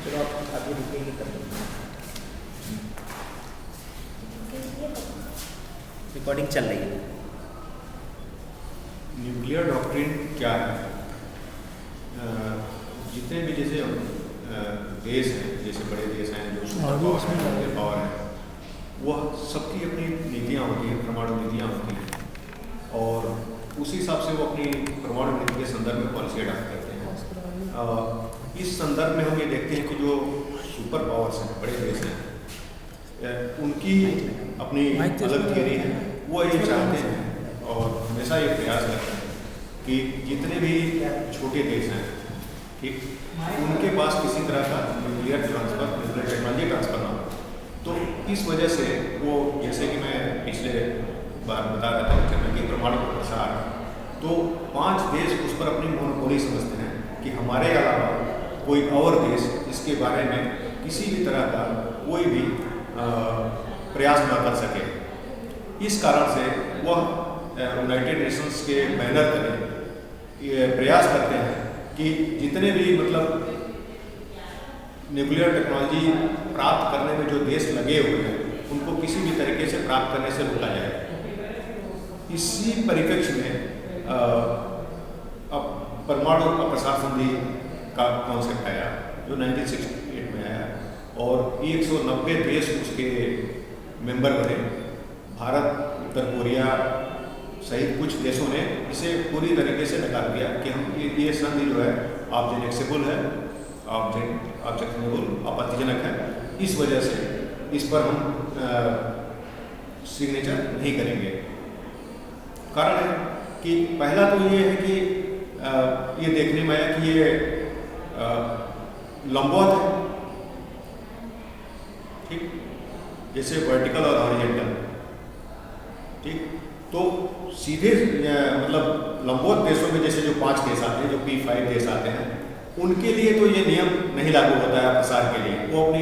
चलो आप आगे रुकेंगे कर रिकॉर्डिंग चल रही है। न्यूक्लियर डॉक्ट्रिन क्या है? जितने भी जैसे देश हैं, जैसे बड़े देश हैं जो सुपर पावर है, वह सबकी अपनी नीतियाँ होती हैं, परमाणु नीतियाँ होती हैं और उसी हिसाब से वो अपनी परमाणु नीति के संदर्भ में पॉलिसी अडॉप्ट करते हैं। इस संदर्भ में हम ये देखते हैं कि जो सुपर पावर्स हैं, बड़े देश हैं, उनकी अपनी अलग थियरी है। वो ये चाहते हैं और हमेशा ये प्रयास करते हैं कि जितने भी छोटे देश हैं, ठीक, उनके पास किसी तरह का nuclear transfer, nuclear technology transfer ना हो। तो इस वजह से वो, जैसे कि मैं पिछले बार बता रहा था कि परमाणु प्रसार, तो 5 देश उस पर अपनी मोनोपोली समझते हैं कि हमारे अलावा कोई और देश इसके बारे में किसी भी तरह का कोई भी प्रयास न कर सके। इस कारण से वह यूनाइटेड नेशंस के बैनर तले ये प्रयास करते हैं कि जितने भी मतलब न्यूक्लियर टेक्नोलॉजी प्राप्त करने में जो देश लगे हुए हैं, उनको किसी भी तरीके से प्राप्त करने से रोका जाए। इसी परिप्रेक्ष्य में अब परमाणु अप्रसार संधि का कॉन्सेप्ट आया जो 1968 में आया और 190 देश उसके मेंबर बने। भारत, उत्तर कोरिया सहित कुछ देशों ने इसे पूरी तरीके से नकार दिया कि हम ये संधि जो है ऑब्जेक्शनेबल है, आपत्तिजनक है, इस वजह से इस पर हम सिग्नेचर नहीं करेंगे। कारण है कि पहला तो ये है कि ये देखने में आया कि ये लंबवत है, ठीक, जैसे वर्टिकल और हॉरिजॉन्टल, ठीक। तो सीधे मतलब लंबवत देशों में जैसे जो 5 देश आते हैं, जो P5 देश आते हैं, उनके लिए तो ये नियम नहीं लागू होता है प्रसार के लिए। वो अपनी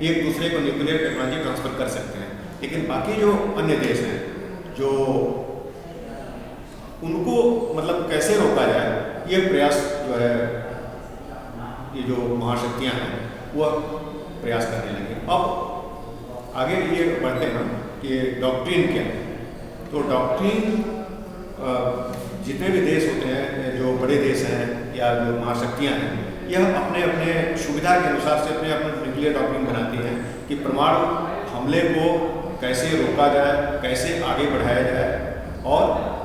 एक दूसरे को न्यूक्लियर टेक्नोलॉजी ट्रांसफर कर सकते हैं, लेकिन बाकी जो अन्य देश हैं, जो उनको मतलब कैसे रोका जाए, ये प्रयास जो है, ये जो महाशक्तियाँ हैं वह प्रयास करने लगे। अब आगे ये बढ़ते हैं कि डॉक्ट्रिन क्या है। तो डॉक्ट्रिन जितने भी देश होते हैं, जो बड़े देश हैं या जो महाशक्तियाँ हैं, यह अपने अपने सुविधा के अनुसार से अपने अपने न्यूक्लियर डॉक्ट्रिन बनाती हैं कि परमाणु हमले को कैसे रोका जाए, कैसे आगे बढ़ाया जाए और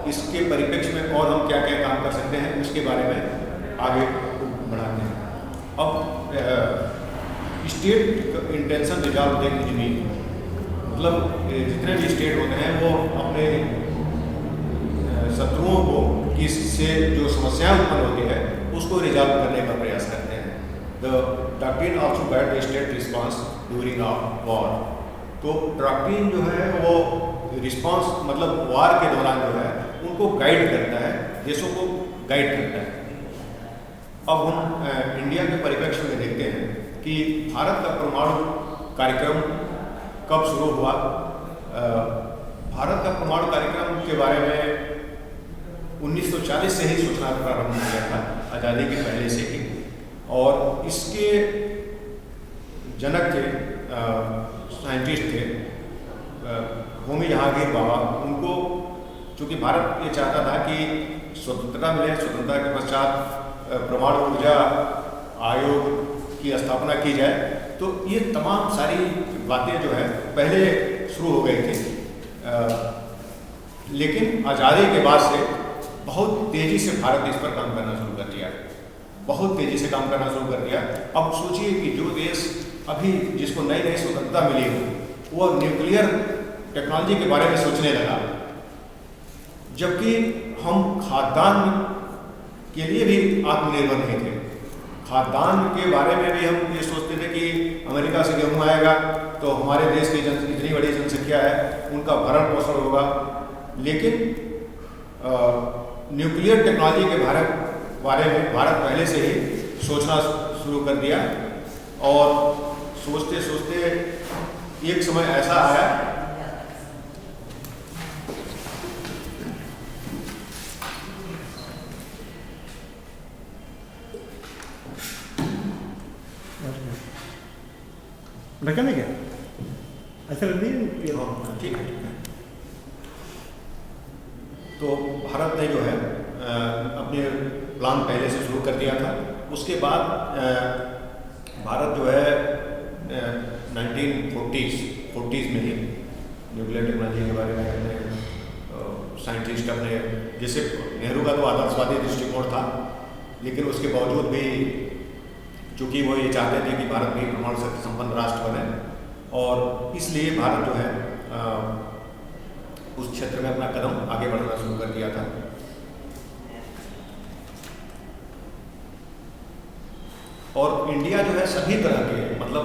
इसके परिप्रेक्ष्य में और हम क्या क्या काम कर सकते हैं, उसके बारे में आगे बढ़ाते हैं। अब state intention resolve the enemy, मतलब जितने भी स्टेट होते हैं वो अपने शत्रुओं को किससे जो समस्याएं उत्पन्न होती है उसको रिजॉल्व करने का प्रयास करते हैं। The doctrine also guide the state response during war. तो डॉक्ट्रिन जो है वो रिस्पांस मतलब वार के दौरान जो है उनको गाइड करता है, देशों को गाइड करता है। अब हम इंडिया के परिप्रेक्ष्य में देखते हैं कि भारत का परमाणु कार्यक्रम कब शुरू हुआ। भारत का परमाणु कार्यक्रम के बारे में 1940 से ही सोचना प्रारंभ हो गया था, आज़ादी के पहले से ही। और इसके जनक थे, साइंटिस्ट थे होमी जहांगीर बाबा। उनको चूँकि भारत ये चाहता था कि स्वतंत्रता मिले, स्वतंत्रता के पश्चात परमाणु ऊर्जा आयोग की स्थापना की जाए, तो ये तमाम सारी बातें जो है पहले शुरू हो गई थी। लेकिन आज़ादी के बाद से बहुत तेज़ी से भारत इस पर काम करना शुरू कर दिया, बहुत तेज़ी से काम करना शुरू कर दिया। अब सोचिए कि जो देश अभी जिसको नई नई स्वतंत्रता मिली हो, वो न्यूक्लियर टेक्नोलॉजी के बारे में सोचने लगा, जबकि हम खाद्यान्न के लिए भी आत्मनिर्भर नहीं थे। खाद्यान्न के बारे में भी हम ये सोचते थे कि अमेरिका से गेहूँ आएगा तो हमारे देश की इतनी बड़ी जनसंख्या है, उनका भरण पोषण होगा। लेकिन न्यूक्लियर टेक्नोलॉजी के बारे में भारत पहले से ही सोचना शुरू कर दिया और सोचते सोचते एक समय ऐसा आया ढक्कन है क्या? ऐसा कर दिए। हाँ, ठीक है। तो भारत ने जो है अपने प्लान पहले से शुरू कर दिया था। उसके बाद भारत जो है 1940s में ही न्यूक्लियर टेक्नोलॉजी के बारे में अपने साइंटिस्ट अपने, जैसे नेहरू का तो आदर्शवादी दृष्टिकोण था, लेकिन उसके बावजूद भी चूँकि वो ये चाहते थे कि भारत भी परमाणु शक्ति संपन्न राष्ट्र बने, और इसलिए भारत जो है उस क्षेत्र में अपना कदम आगे बढ़ाना शुरू कर दिया था। और इंडिया जो है सभी तरह के, मतलब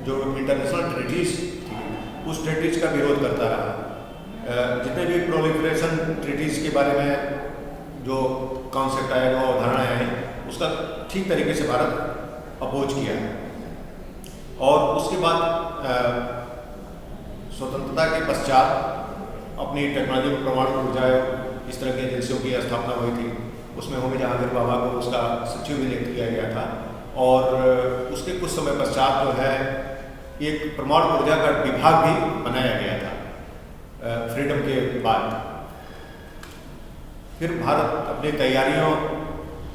जो इंटरनेशनल ट्रीटीज थी उस ट्रीटीज का विरोध करता रहा। जितने भी प्रोलिफरेशन ट्रीटीज के बारे में जो कॉन्सेप्ट आए, जो अवधारणाएं आई, उसका ठीक तरीके से भारत अपोज किया है। और उसके बाद स्वतंत्रता के पश्चात अपनी टेक्नोलॉजी में परमाणु ऊर्जा इस तरह की एजेंसियों की स्थापना हुई थी। उसमें होमी जहांगीर बाबा को उसका सचिव भी नियुक्त किया गया था। और उसके कुछ समय पश्चात जो है एक परमाणु ऊर्जा का विभाग भी बनाया गया था फ्रीडम के बाद। फिर भारत अपनी तैयारियों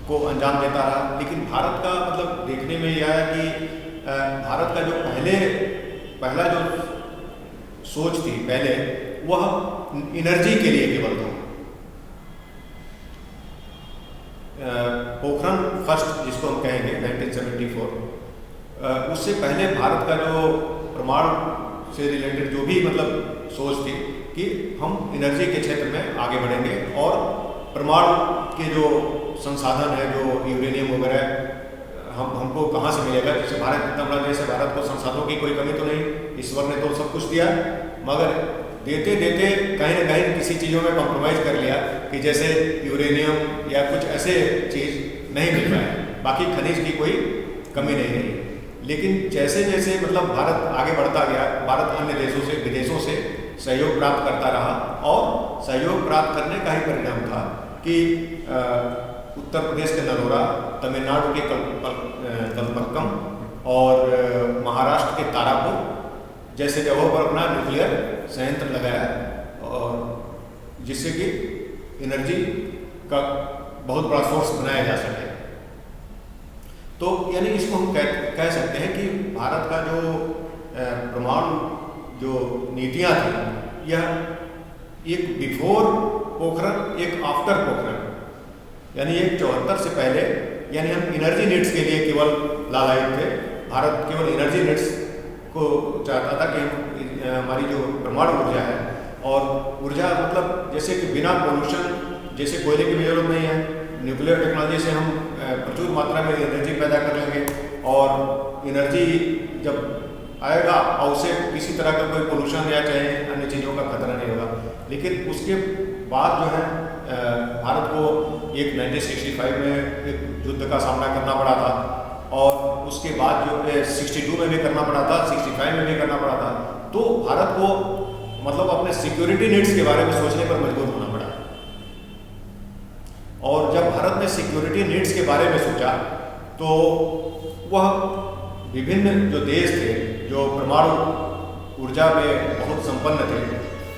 को अंजाम देता रहा, लेकिन भारत का मतलब देखने में यह है कि भारत का जो पहला जो सोच थी पहले, वह एनर्जी के लिए केवल था। पोखरण फर्स्ट जिसको हम कहेंगे 1974, उससे पहले भारत का जो परमाणु से रिलेटेड जो भी मतलब सोच थी कि हम एनर्जी के क्षेत्र में आगे बढ़ेंगे और परमाणु के जो संसाधन है, जो यूरेनियम वगैरह हमको कहाँ से मिलेगा। जैसे भारत इतना बड़ा देश है, भारत को संसाधनों की कोई कमी तो नहीं, ईश्वर ने तो सब कुछ दिया, मगर देते देते कहीं ना कहीं किसी चीज़ों में कॉम्प्रोमाइज़ कर लिया कि जैसे यूरेनियम या कुछ ऐसे चीज़ नहीं मिल रहा है, बाकी खनिज की कोई कमी नहीं रही। लेकिन जैसे जैसे मतलब भारत आगे बढ़ता गया, भारत अन्य देशों से, विदेशों से सहयोग प्राप्त करता रहा, और सहयोग प्राप्त करने का ही परिणाम था कि उत्तर प्रदेश के नरोरा, तमिलनाडु के कलपक्कम और महाराष्ट्र के तारापुर जैसे जगहों पर अपना न्यूक्लियर संयंत्र लगाया, और जिससे कि एनर्जी का बहुत बड़ा सोर्स बनाया जा सके। तो यानी इसको हम कह सकते हैं कि भारत का जो परमाणु जो नीतियाँ थी, यह एक बिफोर पोखरण, एक आफ्टर पोखरण, यानी एक 74 से पहले, यानी हम एनर्जी नीड्स के लिए केवल लालायित थे। भारत केवल एनर्जी नीड्स को चाहता था कि हमारी जो परमाणु ऊर्जा है, और ऊर्जा मतलब जैसे कि बिना पोल्यूशन, जैसे कोयले की भी जरूरत नहीं है, न्यूक्लियर टेक्नोलॉजी से हम प्रचुर मात्रा में एनर्जी पैदा कर लेंगे, और एनर्जी जब आएगा और उससे किसी तरह का कोई पोल्यूशन या चाहे अन्य चीज़ों का खतरा नहीं होगा। लेकिन उसके बाद जो है भारत को एक 1965 में एक युद्ध का सामना करना पड़ा था, और उसके बाद जो 62 में भी करना पड़ा था, 65 में भी करना पड़ा था। तो भारत को मतलब अपने सिक्योरिटी नीड्स के बारे में सोचने पर मजबूर होना पड़ा। और जब भारत ने सिक्योरिटी नीड्स के बारे में सोचा, तो वह विभिन्न जो देश थे जो परमाणु ऊर्जा में बहुत संपन्न थे,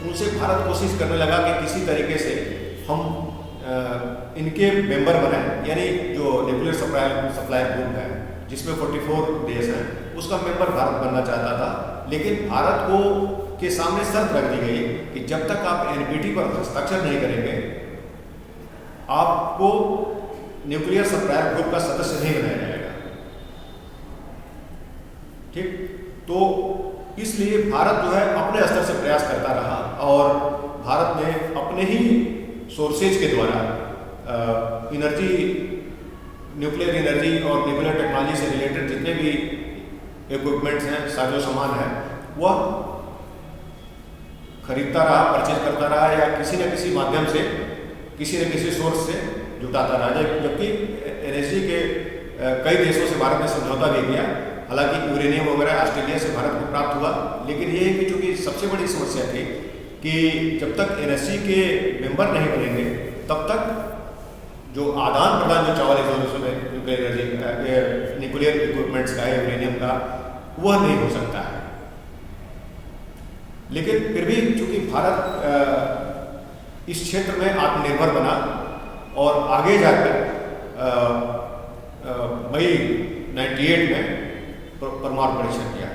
उनसे भारत कोशिश करने लगा कि किसी तरीके से हम इनके मेंबर बने, यानी जो न्यूक्लियर सप्लायर ग्रुप है जिसमें 44 देश हैं, उसका मेंबर भारत बनना चाहता था। लेकिन भारत को के सामने शर्त रख दी गई कि जब तक आप एनपीटी पर हस्ताक्षर नहीं करेंगे, आपको न्यूक्लियर सप्लायर ग्रुप का सदस्य नहीं बनाया जाएगा। ठीक, तो इसलिए भारत जो है अपने स्तर से प्रयास करता रहा, और भारत ने अपने ही सोर्सेज के द्वारा एनर्जी, न्यूक्लियर एनर्जी और न्यूक्लियर टेक्नोलॉजी से रिलेटेड जितने भी इक्विपमेंट्स हैं, साजो सामान है, वह खरीदता रहा, परचेज करता रहा, या किसी न किसी माध्यम से, किसी न किसी सोर्स से जुटाता रहा। जबकि एनर्जी के कई देशों से भारत ने समझौता भी किया। हालांकि यूरेनियम वगैरह ऑस्ट्रेलिया से भारत को प्राप्त हुआ, लेकिन ये है कि चूँकि सबसे बड़ी समस्या थी कि जब तक एनएससी के मेंबर नहीं बनेंगे, तब तक जो आदान प्रदान जो 44 देशों में न्यूक्लियर इक्विपमेंट्स का है, यूरेनियम का, वह नहीं हो सकता है। लेकिन फिर भी चूंकि भारत इस क्षेत्र में आत्मनिर्भर बना और आगे जाकर मई 98 में परमाणु परीक्षण किया।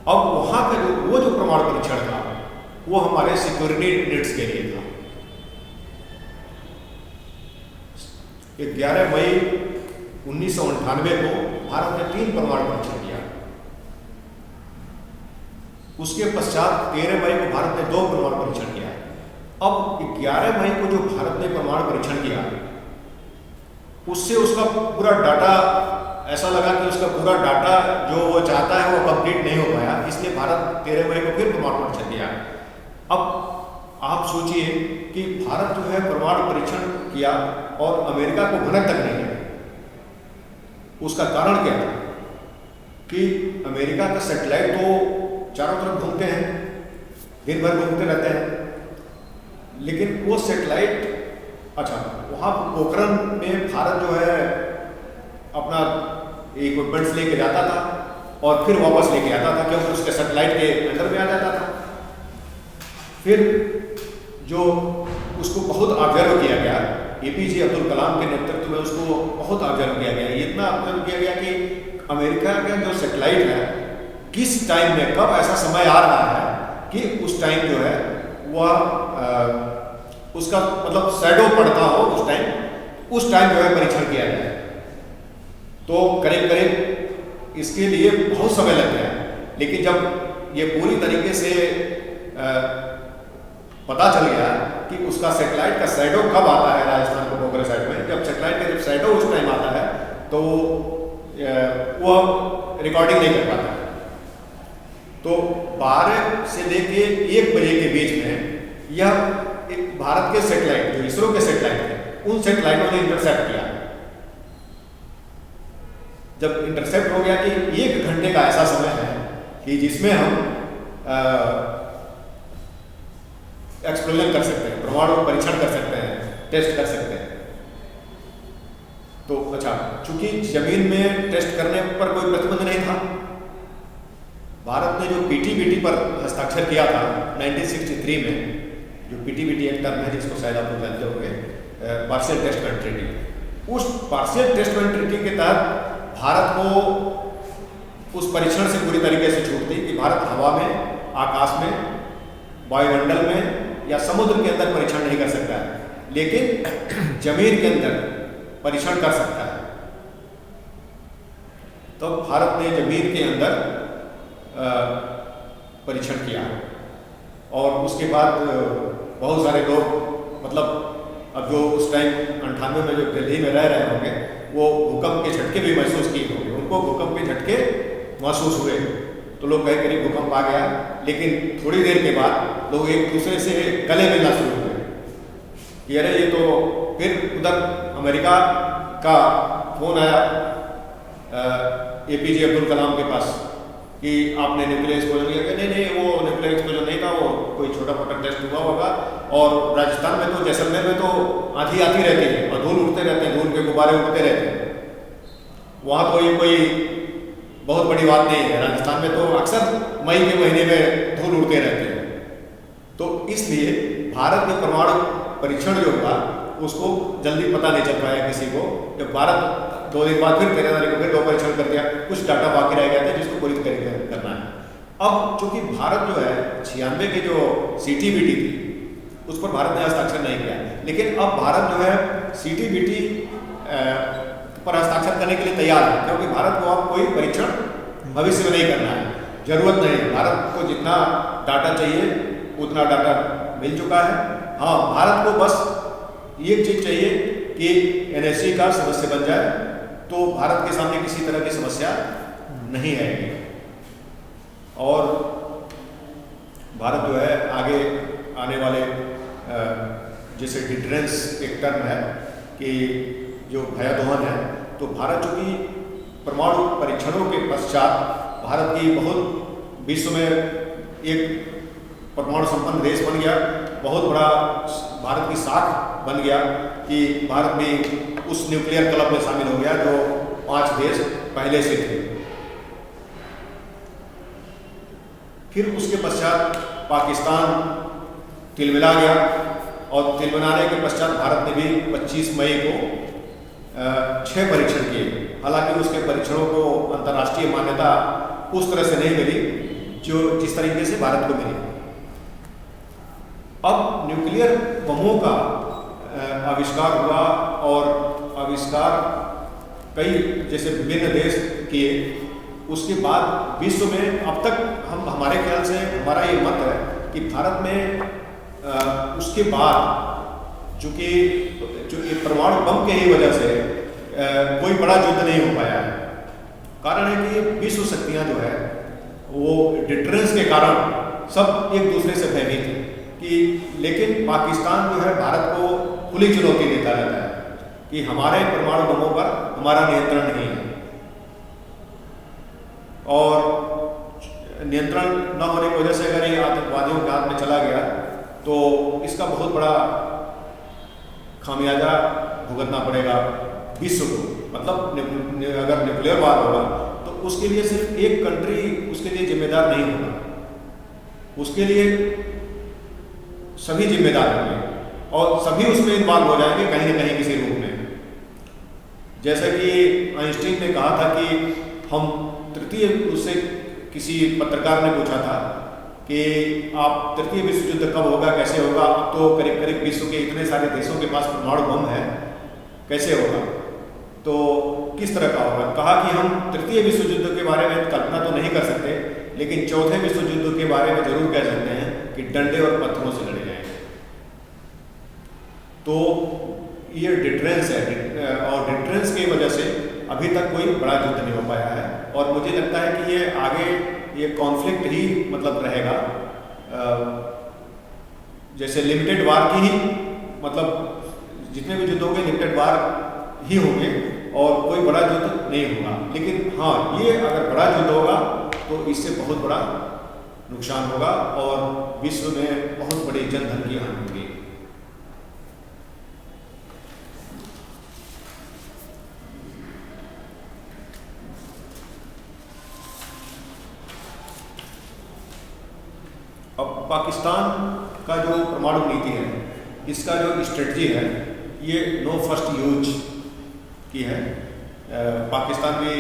अब वहाँ का वो जो परमाणु परीक्षण था वो हमारे सिक्योरिटी नीड्स के लिए था। 11 मई 1998 को भारत ने 3 परमाणु परीक्षण किया। उसके पश्चात 13 मई को भारत ने 2 परमाणु परीक्षण किया। अब 11 मई को जो भारत ने परमाणु परीक्षण किया उससे उसका पूरा डाटा ऐसा लगा कि उसका पूरा डाटा जो वो चाहता है वो कंप्लीट नहीं हो पाया, इसलिए भारत 13 मई को फिर परमाणु परीक्षण किया। अब आप सोचिए कि भारत जो है परमाणु परीक्षण किया और अमेरिका को भनक तक नहीं है। उसका कारण क्या था कि अमेरिका का सैटेलाइट तो चारों तरफ घूमते हैं, दिन भर घूमते रहते हैं, लेकिन वो सैटेलाइट वहाँ पोखरण में भारत जो है अपना इक्विपमेंट्स लेके जाता था और फिर वापस लेके आता था, क्योंकि उसके सैटेलाइट के अंदर में आ जाता था। फिर जो उसको बहुत ऑब्जर्व किया गया, एपीजे अब्दुल कलाम के नेतृत्व में उसको बहुत ऑब्जर्व किया गया। इतना ऑब्जर्व किया गया कि अमेरिका का जो सैटेलाइट है किस टाइम में, कब ऐसा समय आ रहा है कि उस टाइम जो है वह उसका मतलब शैडो पड़ता हो, उस टाइम जो है परीक्षण किया जाए। तो करीब करीब इसके लिए बहुत समय लग गया, लेकिन जब ये पूरी तरीके से पता चल गया कि उसका सैटेलाइट का शैडो कब आता है राजस्थान को पोखरण साइड में, जब सैटेलाइट का जब शैडो उस टाइम आता है तो वो रिकॉर्डिंग नहीं कर पाता। तो 12 से लेके 1 बजे के बीच में यह भारत के सैटेलाइट, जो इसरो के सैटेलाइट थे, उन सैटेलाइटों ने इंटरसेप्ट किया। जब इंटरसेप्ट हो गया कि 1 घंटे का ऐसा समय है कि जिसमें हम एक्सप्लोजन कर सकते हैं, परमाणु परीक्षण कर सकते हैं, टेस्ट कर सकते हैं। तो चूंकि जमीन में टेस्ट करने पर कोई प्रतिबंध नहीं था, भारत ने जो पीटीबीटी पर हस्ताक्षर किया था 1963 में, जो पीटीबीटी एक टर्म है जिसको शायद आप लोग जानते होंगे, पार्शियल टेस्टमेंट ट्रीटी, उस पार्शियल टेस्टमेंट ट्रीटी के तहत भारत को उस परीक्षण से पूरी तरीके से छूट दी कि भारत हवा में, आकाश में, वायुमंडल में या समुद्र के अंदर परीक्षण नहीं कर सकता है, लेकिन जमीन के अंदर परीक्षण कर सकता है। तो भारत ने जमीन के अंदर परीक्षण किया और उसके बाद बहुत सारे लोग, मतलब अब जो उस टाइम 98 में जो दिल्ली में रह रहे होंगे वो भूकंप के झटके भी महसूस किए होंगे, उनको भूकंप के झटके महसूस हुए। तो लोग कहे करीब भूकंप आ गया, लेकिन थोड़ी देर के बाद लोग एक दूसरे से गले मिलना शुरू हुए कि अरे ये तो, फिर उधर अमेरिका का फोन आया एपीजे अब्दुल कलाम के पास कि आपने न्यूक्लियर एक्सप्लोजन किया। नहीं, वो न्यूक्लियर एक्सप्लोजन नहीं था, वो कोई छोटा मोटा टेस्ट हुआ होगा। और राजस्थान में तो, जैसलमेर में तो आंधी आती रहती है और धूल उड़ते रहते हैं, धूल के गुब्बारे उड़ते रहते हैं। वहाँ तो ये कोई बहुत बड़ी बात नहीं है, राजस्थान में तो अक्सर मई के महीने में धूल उड़ते रहते हैं। तो इसलिए भारत में परमाणु परीक्षण जो हुआ उसको जल्दी पता नहीं चल पाया किसी को। जब भारत 2 दिन बाद फिर 13 तारीख को फिर 2 परीक्षण कर दिया, कुछ डाटा बाकी रह गया था जिसको पूरी तरीके से करना है। अब चूंकि भारत जो है 96 की जो सीटीबीटी थी उस पर भारत ने हस्ताक्षर नहीं किया, लेकिन अब भारत जो है सीटीबीटी पर हस्ताक्षर करने के लिए तैयार है, क्योंकि भारत को अब कोई परीक्षण भविष्य में नहीं करना है, जरूरत नहीं है। भारत को जितना डाटा चाहिए उतना डाटा मिल चुका है। हाँ, भारत को बस एक चीज चाहिए कि एनएससी का सदस्य बन जाए, तो भारत के सामने किसी तरह की समस्या नहीं आएगी और भारत जो है आगे आने वाले, जैसे डिटरेंस एक टर्म है कि जो भयादोहन है, तो भारत चूंकि परमाणु परीक्षणों के पश्चात भारत की बहुत विश्व में एक परमाणु संपन्न देश बन गया, बहुत बड़ा भारत की साख बन गया कि भारत भी उस न्यूक्लियर क्लब में शामिल हो गया जो 5 देश पहले से थे। फिर उसके पश्चात पाकिस्तान तिलमिला गया और तिलमिलाने के पश्चात भारत ने भी 25 मई को 6 परीक्षण किए। हालांकि उसके परीक्षणों को अंतर्राष्ट्रीय मान्यता उस तरह से नहीं मिली जो जिस तरीके से भारत को मिली। अब न्यूक्लियर बमों का आविष्कार हुआ और आविष्कार कई जैसे विभिन्न देश किए, उसके बाद विश्व में अब तक हमारे ख्याल से हमारा ये मत है कि भारत में उसके बाद चूँकि परमाणु बम के ही वजह से कोई बड़ा युद्ध नहीं हो पाया है। कारण है कि विश्व शक्तियाँ जो है वो डिटरेंस के कारण सब एक दूसरे से भयभीत हैं कि, लेकिन पाकिस्तान जो है भारत को खुली चुनौती देता रहता है कि हमारे परमाणु बमों पर हमारा नियंत्रण नहीं है, और नियंत्रण न होने की वजह से अगर ये आतंकवादियों के हाथ में चला गया तो इसका बहुत बड़ा खामियाजा भुगतना पड़ेगा विश्व को। मतलब अगर न्यूक्लियर वार होगा तो उसके लिए सिर्फ एक कंट्री उसके लिए जिम्मेदार नहीं होगा, उसके लिए सभी जिम्मेदार होंगे और सभी उसमें इन्वॉल्व हो जाएंगे कहीं न कहीं किसी रूप में। जैसा कि आइंस्टीन ने कहा था कि हम तृतीय, उससे किसी पत्रकार ने पूछा था कि आप तृतीय विश्व युद्ध कब होगा, कैसे होगा, अब तो करीब करीब विश्व के इतने सारे देशों के पास परमाणु बम है, कैसे होगा, तो किस तरह का होगा। कहा कि हम तृतीय विश्व युद्ध के बारे में कल्पना तो नहीं कर सकते, लेकिन चौथे विश्व युद्ध के बारे में जरूर कह सकते हैं कि डंडे और पत्थरों से लड़े जाएंगे। तो ये डिटरेंस है और डिटरेंस की वजह से अभी तक कोई बड़ा युद्ध नहीं हो पाया है, और मुझे लगता है कि ये आगे ये कॉन्फ्लिक्ट ही मतलब रहेगा, जैसे लिमिटेड वार की ही, मतलब जितने भी युद्ध होंगे लिमिटेड वार ही होंगे और कोई बड़ा युद्ध नहीं होगा। लेकिन हाँ, ये अगर बड़ा युद्ध होगा तो इससे बहुत बड़ा नुकसान होगा और विश्व में बहुत बड़ी जनधन की हानि होगी। अब पाकिस्तान का जो परमाणु नीति है, इसका जो स्ट्रेटजी है, ये नो फर्स्ट यूज की है। पाकिस्तान भी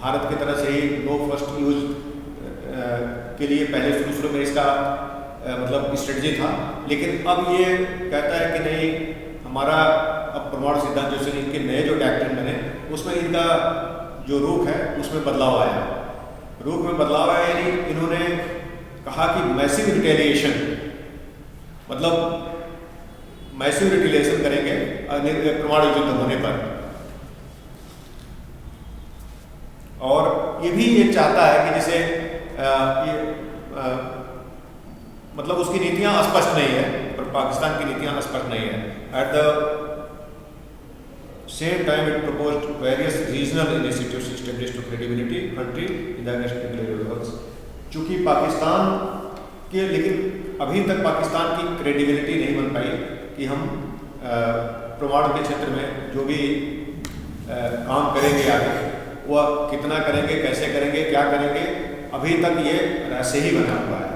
भारत की तरह से ही नो फर्स्ट यूज के लिए पहले शुरू में इसका मतलब स्ट्रेटजी था, लेकिन अब ये कहता है कि नहीं, हमारा अब परमाणु सिद्धांत जो से इनके नए जो डॉक्ट्रिन बने उसमें इनका जो रुख है उसमें बदलाव आया। रुख में बदलाव आया यानी इन्होंने कहा कि मैसिव रिटेलिएशन, मतलब मैसिव रिटेलिएशन करेंगे परमाणु युद्ध होने पर। और ये भी ये चाहता है कि जैसे मतलब उसकी नीतियां स्पष्ट नहीं है, पर पाकिस्तान की नीतियां स्पष्ट नहीं है। At the same time it proposed various regional initiatives established to credibility country in the national. चूंकि पाकिस्तान के, लेकिन अभी तक पाकिस्तान की क्रेडिबिलिटी नहीं बन पाई कि हम परमाणु के क्षेत्र में जो भी काम करेंगे आगे वह कितना करेंगे, कैसे करेंगे, क्या करेंगे, अभी तक ये रहस्य ही बना हुआ है।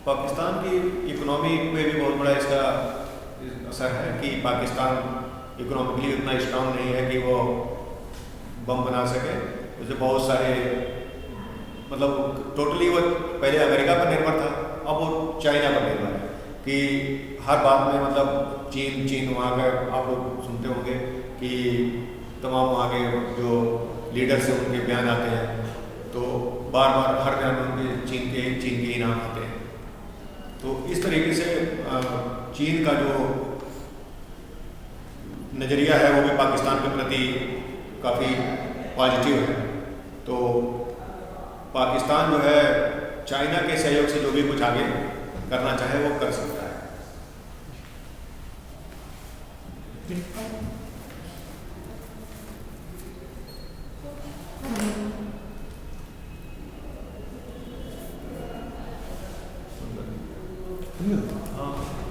पाकिस्तान की इकोनॉमी में भी बहुत बड़ा इसका असर है कि पाकिस्तान इकोनॉमिकली उतना स्ट्रांग नहीं है कि वो बम बना सके। जैसे बहुत सारे मतलब टोटली वो पहले अमेरिका पर निर्भर था, अब वो चाइना पर निर्भर है कि हर बात में मतलब चीन वहाँ का आप लोग सुनते होंगे कि तमाम वहाँ के जो लीडर्स हैं उनके बयान आते हैं, तो बार बार हर बयान में उनके चीन के ही नाम आते हैं। तो इस तरीके से चीन का जो नज़रिया है वो भी पाकिस्तान के प्रति काफ़ी पॉजिटिव है। तो पाकिस्तान जो है चाइना के सहयोग से जो भी कुछ आगे करना चाहे वो कर सकता है। नहीं होता।